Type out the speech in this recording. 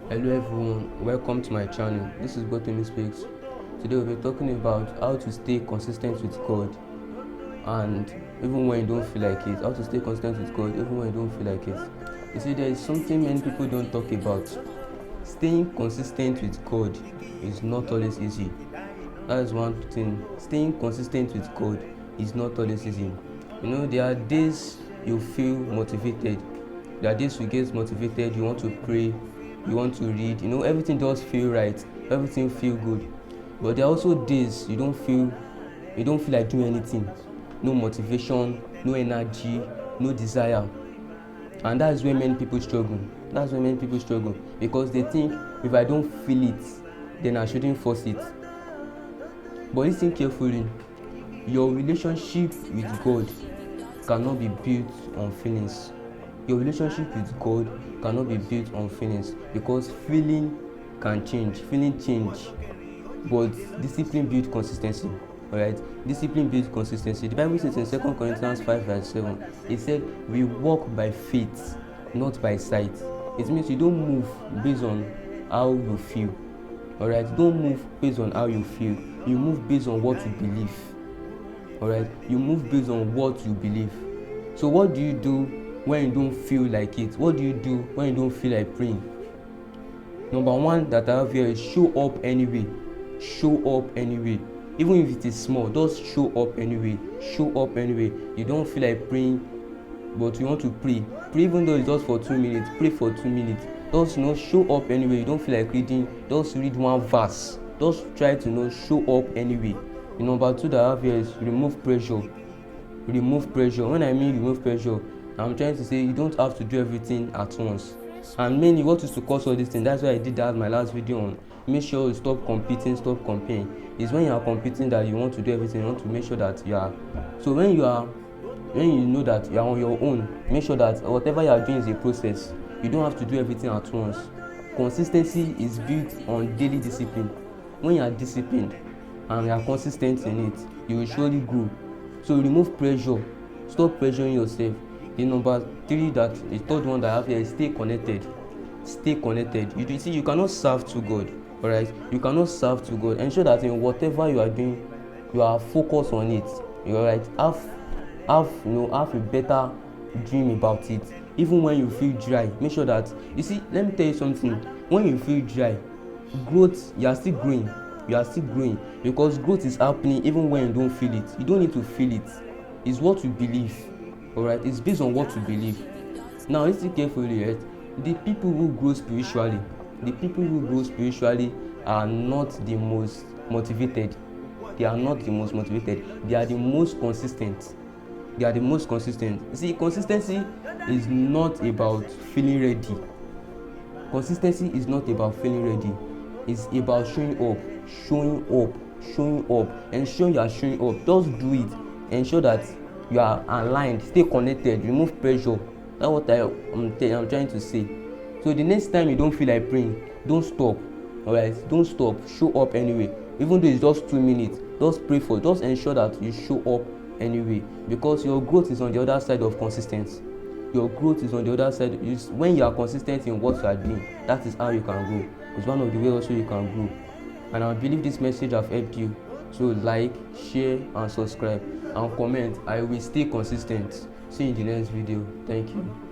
Hello everyone, welcome to my channel. This is Botemi Speaks. Today we'll be talking about how to stay consistent with God, and even when you don't feel like it. How to stay consistent with God even when you don't feel like it. You see, there is something many people don't talk about. Staying consistent with God is not always easy. That is one thing. Staying consistent with God is not always easy. You know, there are days you feel motivated. There are days you get motivated, you want to pray, you want to read, everything does feel right, everything feel good. But there are also days you don't feel like doing anything. No motivation, no energy, no desire. And that's where many people struggle. Because they think, if I don't feel it, then I shouldn't force it. But listen carefully. Your relationship with God cannot be built on feelings. Your relationship with God cannot be built on feelings, because feeling change, but discipline builds consistency. Alright, discipline builds consistency. The Bible says in 2 Corinthians 5 verse 7, it said, we walk by faith, not by sight. It means you don't move based on how you feel. Alright, don't move based on how you feel. You move based on what you believe. Alright, you move based on what you believe. So what do you do when you don't feel like it? What do you do when you don't feel like praying? Number one that I have here is show up anyway. Even if it is small, just show up anyway. You don't feel like praying, but you want to pray. Pray even though it's just for 2 minutes. Pray for 2 minutes. Just show up anyway. You don't feel like reading, just read one verse. Just try to show up anyway. Number two that I have here is remove pressure. When I mean remove pressure, I'm trying to say you don't have to do everything at once. And mainly what is to cause all this thing, that's why I did that my last video on make sure you stop competing, stop comparing. It's when you are competing that you want to do everything. You want to make sure that you are. So when you know that you are on your own, make sure that whatever you are doing is a process. You don't have to do everything at once. Consistency is built on daily discipline. When you are disciplined and you are consistent in it, you will surely grow. So remove pressure. Stop pressuring yourself. The number three, the third one that I have here is stay connected. You see, you cannot serve to God. Alright, you cannot serve to God. Ensure that in whatever you are doing, you are focused on it. Alright, have a better dream about it. Even when you feel dry, make sure that, you see, let me tell you something. When you feel dry, growth, you are still growing, because growth is happening even when you don't feel it. You don't need to feel it. It's what you believe. Alright, it's based on what you believe. Now listen carefully. Right? The people who grow spiritually are not the most motivated. They are the most consistent. You see, consistency is not about feeling ready. It's about showing up. Ensure you are showing up. Just do it. Ensure that you are aligned. Stay connected. Remove pressure. That's what I'm trying to say. So the next time you don't feel like praying, don't stop. Alright, don't stop. Show up anyway. Even though it's just 2 minutes, just pray for it. Just ensure that you show up anyway, because your growth is on the other side of consistency. When you are consistent in what you are doing, that is how you can grow. It's one of the ways also you can grow. And I believe this message have helped you. So like, share and subscribe and comment. I will stay consistent. See you in the next video. Thank you.